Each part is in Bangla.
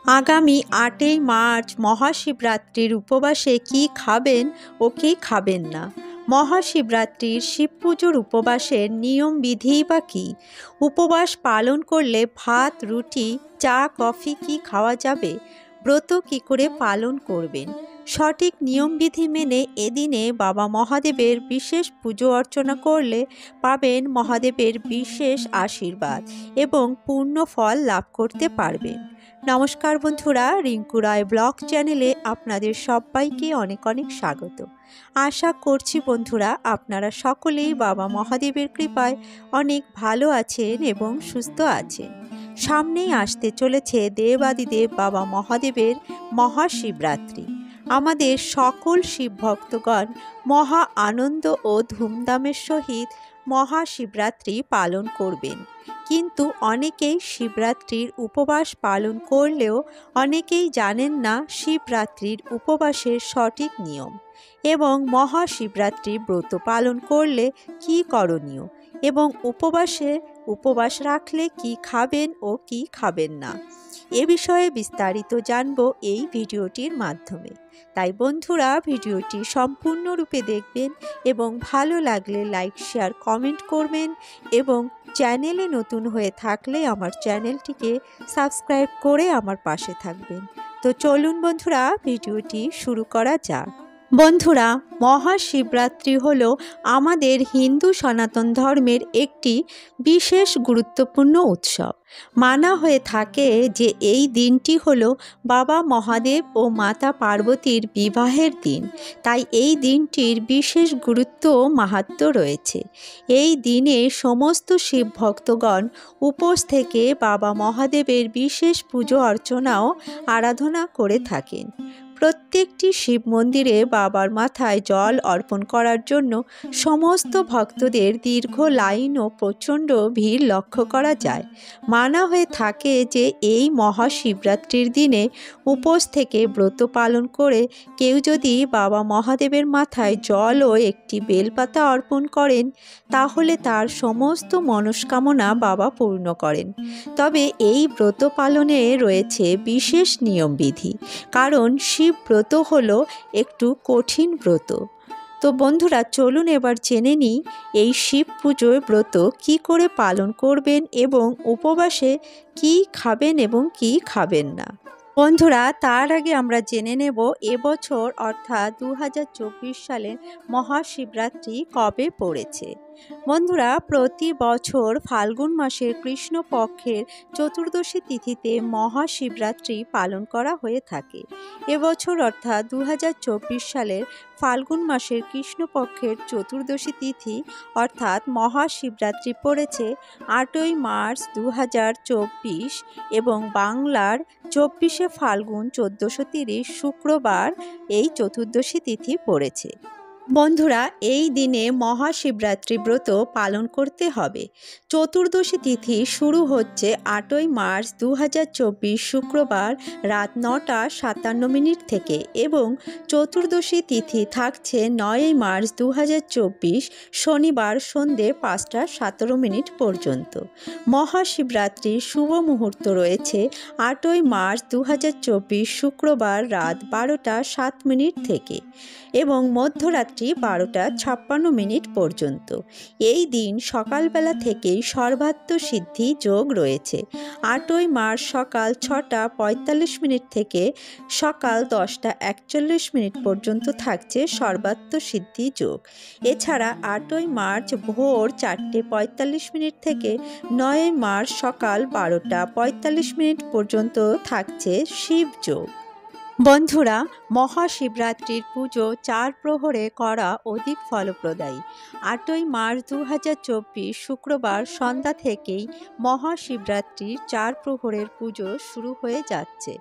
আগামী ৮ই মার্চ মহাশিবরাত্রির উপবাসে কী খাবেন ও কী খাবেন না। মহাশিবরাত্রির শিব পুজোর উপবাসের নিয়মবিধিই বা কী? উপবাস পালন করলে ভাত, রুটি, চা, কফি কি খাওয়া যাবে? ব্রত কী করে পালন করবেন? সঠিক নিয়মবিধি মেনে এদিনে বাবা মহাদেবের বিশেষ পুজো অর্চনা করলে পাবেন মহাদেবের বিশেষ আশীর্বাদ এবং পূর্ণ ফল লাভ করতে পারবেন। নমস্কার বন্ধুরা, রিঙ্কু রায় ব্লগ চ্যানেলে আপনাদের সবাইকে অনেক অনেক স্বাগত। আশা করছি বন্ধুরা আপনারা সকলেই বাবা মহাদেবের কৃপায় অনেক ভালো আছেন এবং সুস্থ আছেন। সামনেই আসতে চলেছে দেবাদিদেব বাবা মহাদেবের মহাশিবরাত্রি। আমাদের সকল শিব ভক্তগণ মহা আনন্দ ও ধুমধামের সহিত মহাশিবরাত্রি পালন করবেন। কিন্তু অনেকেই শিবরাত্রির উপবাস পালন করলেও অনেকেই জানেন না শিবরাত্রির উপবাসের সঠিক নিয়ম এবং মহাশিবরাত্রির ব্রত পালন করলে কি করণীয় এবং উপবাস রাখলে কি খাবেন ও কি খাবেন না, এ বিষয়ে বিস্তারিত জানব এই ভিডিওটির মাধ্যমে। তাই বন্ধুরা ভিডিওটি সম্পূর্ণরূপে দেখবেন এবং ভালো লাগলে লাইক, শেয়ার, কমেন্ট করবেন এবং চ্যানেলে নতুন হয়ে থাকলে আমার চ্যানেলটিকে সাবস্ক্রাইব করে আমার পাশে থাকবেন। তো চলুন বন্ধুরা ভিডিওটি শুরু করা যাক। বন্ধুরা, মহাশিবরাত্রি হল আমাদের হিন্দু সনাতন ধর্মের একটি বিশেষ গুরুত্বপূর্ণ উৎসব। মানা হয়ে থাকে যে এই দিনটি হল বাবা মহাদেব ও মাতা পার্বতীর বিবাহের দিন, তাই এই দিনটির বিশেষ গুরুত্ব ও মাহাত্ম্য রয়েছে। এই দিনে সমস্ত শিব ভক্তগণ উপোস থেকে বাবা মহাদেবের বিশেষ পুজো অর্চনা ও আরাধনা করে থাকেন। প্রত্যেকটি শিব মন্দিরে বাবার মাথায় জল অর্পণ করার জন্য সমস্ত ভক্তদের দীর্ঘ লাইন ও প্রচণ্ড ভিড় লক্ষ্য করা যায়। মানা হয়ে থাকে যে এই মহাশিবরাত্রির দিনে উপোস থেকে ব্রত পালন করে কেউ যদি বাবা মহাদেবের মাথায় জল ও একটি বেলপাতা অর্পণ করেন তাহলে তার সমস্ত মনস্কামনা বাবা পূর্ণ করেন। তবে এই ব্রত পালনে রয়েছে বিশেষ নিয়মবিধি, কারণ শিব ব্রত হলো একটু কঠিন ব্রত। তো বন্ধুরা চলুন এবার জেনে নিই এই শিব পুজোর ব্রত কি করে পালন করবেন এবং উপবাসে কি খাবেন এবং কি খাবেন না। বন্ধুরা তার আগে আমরা জেনে নেব এবছর অর্থাৎ 2024 সালে মহাশিবরাত্রি কবে পড়েছে। বন্ধুরা, প্রতি বছর ফাল্গুন মাসের কৃষ্ণপক্ষের চতুর্দশী তিথিতে মহাশিবরাত্রি পালন করা হয়ে থাকে। এবছর অর্থাৎ 2024 সালের ফাল্গুন মাসের কৃষ্ণপক্ষের চতুর্দশী তিথি অর্থাৎ মহাশিবরাত্রি পড়েছে 8ই মার্চ 2024 এবং বাংলার 24শে ফাল্গুন 1430 শুক্রবার এই চতুর্দশী তিথি পড়েছে। বন্ধুরা, এই দিনে মহাশিবরাত্রি ব্রত পালন করতে হবে। চতুর্দশী তিথি শুরু হচ্ছে 8ই মার্চ 2024 শুক্রবার রাত 9:57 থেকে এবং চতুর্দশী তিথি থাকছে 9ই মার্চ 2024 শনিবার সন্ধে 5:17 পর্যন্ত। মহাশিবরাত্রির শুভ মুহূর্ত রয়েছে 8ই মার্চ 2024 শুক্রবার রাত 12:07 থেকে এবং মধ্যরাত্রি 12:56 পর্যন্ত। এই দিন সকালবেলা থেকেই সর্বাত্ম সিদ্ধি যোগ রয়েছে। 8ই মার্চ সকাল 6:45 থেকে সকাল 10:41 পর্যন্ত থাকছে সর্বাত্ম সিদ্ধি যোগ। এছাড়া 8ই মার্চ ভোর 4:45 থেকে 9ই মার্চ সকাল 12:45 পর্যন্ত থাকছে শিব যোগ। বন্ধুরা, মহাশিবরাত্রির পুজো 4 প্রহরে করা অধিক ফলপ্রদায়ী। 8ই মার্চ 2024 শুক্রবার সন্ধ্যা থেকেই মহাশিবরাত্রির 4 প্রহরের পুজো শুরু হয়ে যাচ্ছে।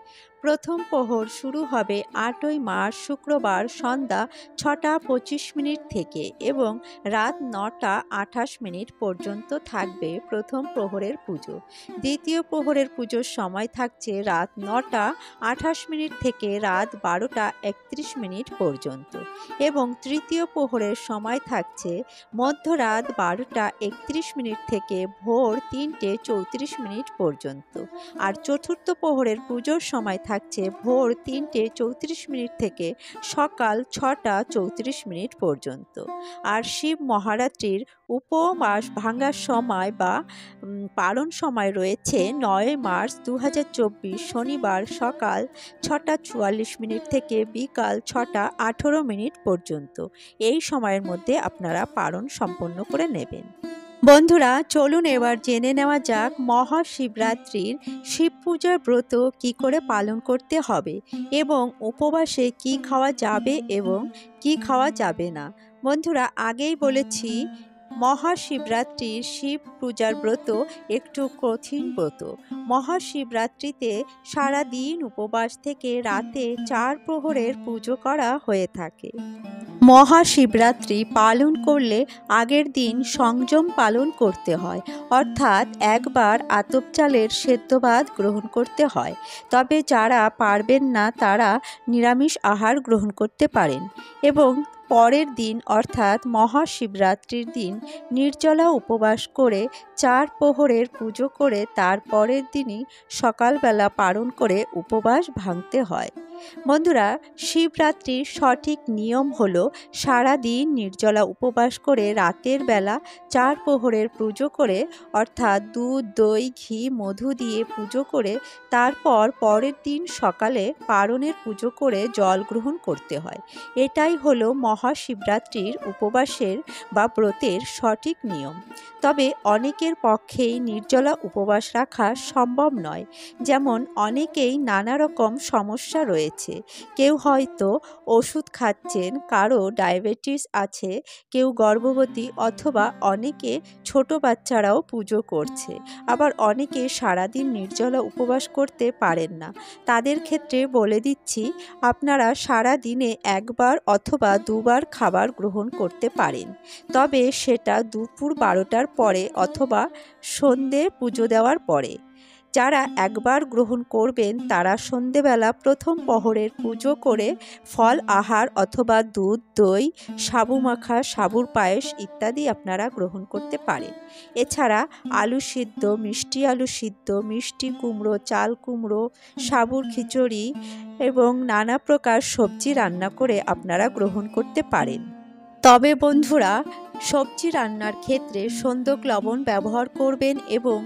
প্রথম প্রহর শুরু হবে 8ই মার্চ শুক্রবার সন্ধ্যা 6:25 থেকে এবং রাত 9:28 পর্যন্ত থাকবে প্রথম প্রহরের পুজো। দ্বিতীয় প্রহরের পুজোর সময় থাকছে রাত 9:28 থেকে থেকে রাত 12টা 31 পর্যন্ত এবং তৃতীয় প্রহরের সময় থাকছে মধ্যরাত 12টা 31 থেকে ভোর 3টে 34 পর্যন্ত। আর চতুর্থ প্রহরের পুজোর সময় থাকছে ভোর 3টে 34 থেকে সকাল 6টা 34 পর্যন্ত। আর শিব মহারাত্রির উপবাস ভাঙার সময় বা পালন সময় রয়েছে 9 মার্চ 2024 শনিবার সকাল 6টা 44 থেকে বিকাল 6টা 18 পর্যন্ত। এই সময়ের মধ্যে আপনারা পালন সম্পন্ন করে নেবেন। বন্ধুরা, চলুন এবার জেনে নেওয়া যাক মহাশিবরাত্রির শিব পূজার ব্রত কি করে পালন করতে হবে এবং উপবাসে কি খাওয়া যাবে এবং কি খাওয়া যাবে না। বন্ধুরা, আগেই বলেছি মহাশিবরাত্রির শিব পূজার ব্রত একটু কঠিন ব্রত। মহাশিবরাত্রিতে সারা দিন উপবাস থেকে রাতে 4 প্রহরের পুজো করা হয়ে থাকে। মহাশিবরাত্রি পালন করলে আগের দিন সংযম পালন করতে হয়, অর্থাৎ একবার আতপ চালের সেদ্ধ ভাত গ্রহণ করতে হয়। তবে যারা পারবেন না তারা নিরামিষ আহার গ্রহণ করতে পারেন এবং পরের দিন অর্থাৎ মহাশিবরাত্রির দিন নির্জলা উপবাস করে 4 প্রহরের পুজো করে তার পরের দিনই সকালবেলা পালন করে উপবাস ভাঙতে হয়। বন্ধুরা, শিবরাত্রির সঠিক নিয়ম হলো সারা দিন নির্জলা উপবাস করে রাতের বেলা 4 প্রহরের পুজো করে, অর্থাৎ দুধ দই ঘি মধু দিয়ে পুজো করে তারপর পরের দিন সকালে পারণের পুজো করে জল গ্রহণ করতে হয়। এটাই হলো মহাশিবরাত্রির উপবাসের বা ব্রতের সঠিক নিয়ম। তবে অনেকের পক্ষেই নির্জলা উপবাস রাখা সম্ভব নয়। যেমন অনেকেই নানা রকম সমস্যা রয়েছে। কেউ হয়তো ওষুধ খাচ্ছেন, কারো ডায়াবেটিস আছে, কেউ গর্ভবতী, অথবা অনেকে ছোট বাচ্চারাও পুজো করছে। আবার অনেকে সারাদিন নির্জলা উপবাস করতে পারেন না। তাদের ক্ষেত্রে বলে দিচ্ছি, আপনারা সারা দিনে একবার অথবা দুবার খাবার গ্রহণ করতে পারেন। তবে সেটা দুপুর 12টার পরে অথবা সন্ধে পুজো দেওয়ার পরে। যারা একবার গ্রহণ করবেন তারা সন্ধেবেলা প্রথম প্রহরের পুজো করে ফল আহার অথবা দুধ দই সাবু মাখা সাবুর পায়েস ইত্যাদি আপনারা গ্রহণ করতে পারেন। এছাড়া আলু সিদ্ধ, মিষ্টি আলু সিদ্ধ, মিষ্টি কুমড়ো, চাল কুমড়ো, সাবুর খিচুড়ি এবং নানা প্রকার সবজি রান্না করে আপনারা গ্রহণ করতে পারেন। তবে বন্ধুরা, সবজি রান্নার ক্ষেত্রে সন্দক লবণ ব্যবহার করবেন এবং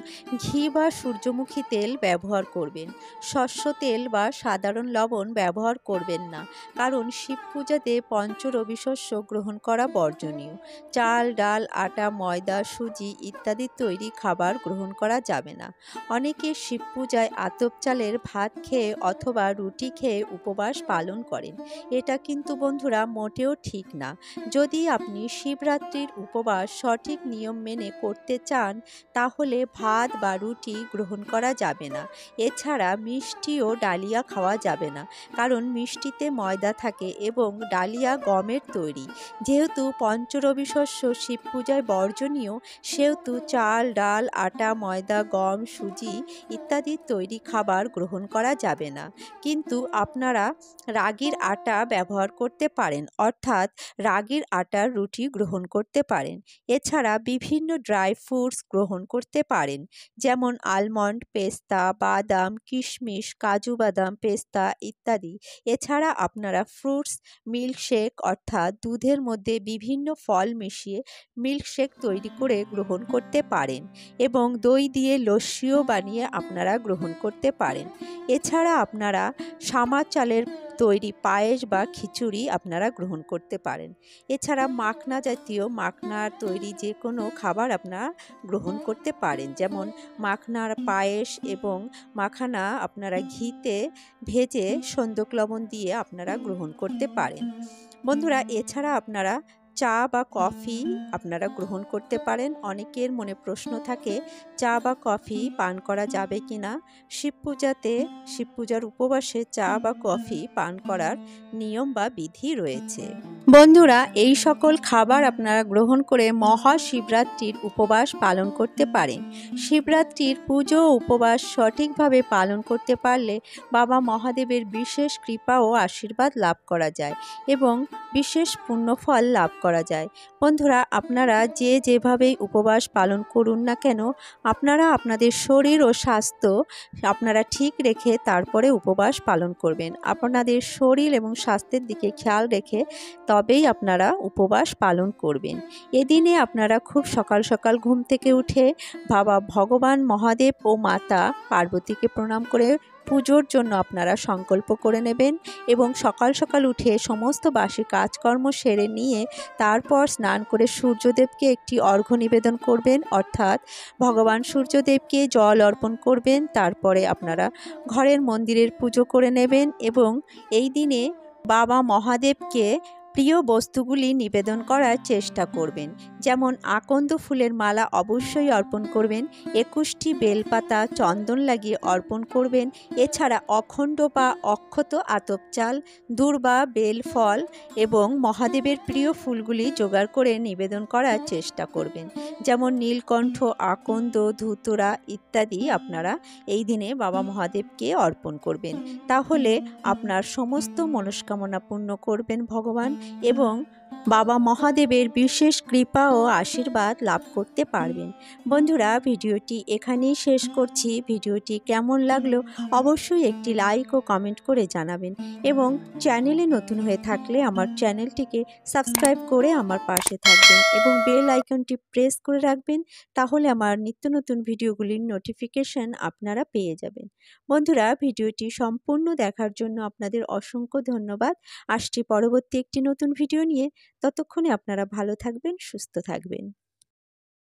ঘি বা সূর্যমুখী তেল ব্যবহার করবেন। শস্য তেল বা সাধারণ লবণ ব্যবহার করবেন না, কারণ শিব পূজাতে পঞ্চরবি শস্য গ্রহণ করা বর্জনীয়। চাল ডাল আটা ময়দা সুজি ইত্যাদি তৈরি খাবার গ্রহণ করা যাবে না। অনেকে শিব পূজায় আতপ চালের ভাত খেয়ে অথবা রুটি খেয়ে উপবাস পালন করেন। এটা কিন্তু বন্ধুরা মোটেও ঠিক না। যদি আপনি শিবরাত্রির উপবাস সঠিক নিয়ম মেনে করতে চান তাহলে ভাত বা রুটি গ্রহণ করা যাবে না। এছাড়া মিষ্টি ও ডালিয়া খাওয়া যাবে না, কারণ মিষ্টিতে ময়দা থাকে এবং ডালিয়া গমের তৈরি। যেহেতু পঞ্চরবি শস্য শিব পূজায় বর্জনীয়, সেহেতু চাল ডাল আটা ময়দা গম সুজি ইত্যাদি তৈরি খাবার গ্রহণ করা যাবে না। কিন্তু আপনারা রাগির আটা ব্যবহার করতে পারেন, অর্থাৎ রাগির আটার রুটি গ্রহণ করতে পারেন। এছাড়া বিভিন্ন ড্রাই ফ্রুটস গ্রহণ করতে পারেন, যেমন আলমন্ড, পেস্তা, বাদাম, কিশমিশ, কাজু বাদাম, পেস্তা ইত্যাদি। এছাড়া আপনারা ফ্রুটস মিল্কশেক, অর্থাৎ দুধের মধ্যে বিভিন্ন ফল মিশিয়ে মিল্কশেক তৈরি করে গ্রহণ করতে পারেন এবং দই দিয়ে লস্যিও বানিয়ে আপনারা গ্রহণ করতে পারেন। এছাড়া আপনারা সামা চালের তৈরি পায়েস বা খিচুড়ি আপনারা গ্রহণ করতে পারেন। এছাড়া মাখনা জাতীয় মাখনার তৈরি যে কোনো খাবার আপনারা গ্রহণ করতে পারেন, যেমন মাখনার পায়েস এবং মাখানা আপনারা ঘিতে ভেজে সন্দক লবণ দিয়ে আপনারা গ্রহণ করতে পারেন। বন্ধুরা, এছাড়া আপনারা চা বা কফি আপনারা গ্রহণ করতে পারেন। অনেকের মনে প্রশ্ন থাকে চা বা কফি পান করা যাবে কিনা। শিব পূজার উপবাসে চা বা কফি পান করার নিয়ম বা বিধি রয়েছে। বন্ধুরা, এই সকল খাবার আপনারা গ্রহণ করে মহাশিবরাত্রির উপবাস পালন করতে পারেন। শিবরাত্রির পুজো ও উপবাস সঠিকভাবে পালন করতে পারলে বাবা মহাদেবের বিশেষ কৃপা ও আশীর্বাদ লাভ করা যায় এবং বিশেষ পুণ্যফল লাভ করা যায়। বন্ধুরা, আপনারা যেভাবেই উপবাস পালন করুন না কেন, আপনারা আপনাদের শরীর ও স্বাস্থ্য আপনারা ঠিক রেখে তারপরে উপবাস পালন করবেন। আপনাদের শরীর এবং স্বাস্থ্যের দিকে খেয়াল রেখে তবেই আপনারা উপবাস পালন করবেন। এদিনে আপনারা খুব সকাল সকাল ঘুম থেকে উঠে বাবা ভগবান মহাদেব ও মাতা পার্বতীকে প্রণাম করে পুজোর জন্য আপনারা সংকল্প করে নেবেন এবং সকাল সকাল উঠে সমস্ত বাসি কাজকর্ম সেরে নিয়ে তারপর স্নান করে সূর্যদেবকে একটি অর্ঘ্য নিবেদন করবেন, অর্থাৎ ভগবান সূর্যদেবকে জল অর্পণ করবেন। তারপরে আপনারা ঘরের মন্দিরের পুজো করে নেবেন এবং এই দিনে বাবা মহাদেবকে প্রিয় বস্তুগুলি নিবেদন করার চেষ্টা করবেন। যেমন আকন্দ ফুলের মালা অবশ্যই অর্পণ করবেন, 21টি বেলপাতা চন্দন লাগিয়ে অর্পণ করবেন। এছাড়া অখণ্ড বা অক্ষত আতপ চাল, দূর্বা, বেল ফল এবং মহাদেবের প্রিয় ফুলগুলি জোগাড় করে নিবেদন করার চেষ্টা করবেন। যেমন নীলকণ্ঠ, আকন্দ, ধুতুরা ইত্যাদি আপনারা এই দিনে বাবা মহাদেবকে অর্পণ করবেন। তাহলে আপনার সমস্ত মনস্কামনা পূর্ণ করবেন ভগবান এবং বাবা মহাদেবের বিশেষ কৃপা ও আশীর্বাদ লাভ করতে পারবেন। বন্ধুরা, ভিডিওটি এখানেই শেষ করছি। ভিডিওটি কেমন লাগলো অবশ্যই একটি লাইক ও কমেন্ট করে জানাবেন এবং চ্যানেলে নতুন হয়ে থাকলে আমার চ্যানেলটিকে সাবস্ক্রাইব করে আমার পাশে থাকবেন এবং বেল আইকনটি প্রেস করে রাখবেন। তাহলে আমার নিত্য নতুন ভিডিওগুলির নোটিফিকেশন আপনারা পেয়ে যাবেন। বন্ধুরা, ভিডিওটি সম্পূর্ণ দেখার জন্য আপনাদের অসংখ্য ধন্যবাদ। আসছি পরবর্তী একটি নতুন ভিডিও নিয়ে। ততক্ষণে আপনারা ভালো থাকবেন, সুস্থ থাকবেন।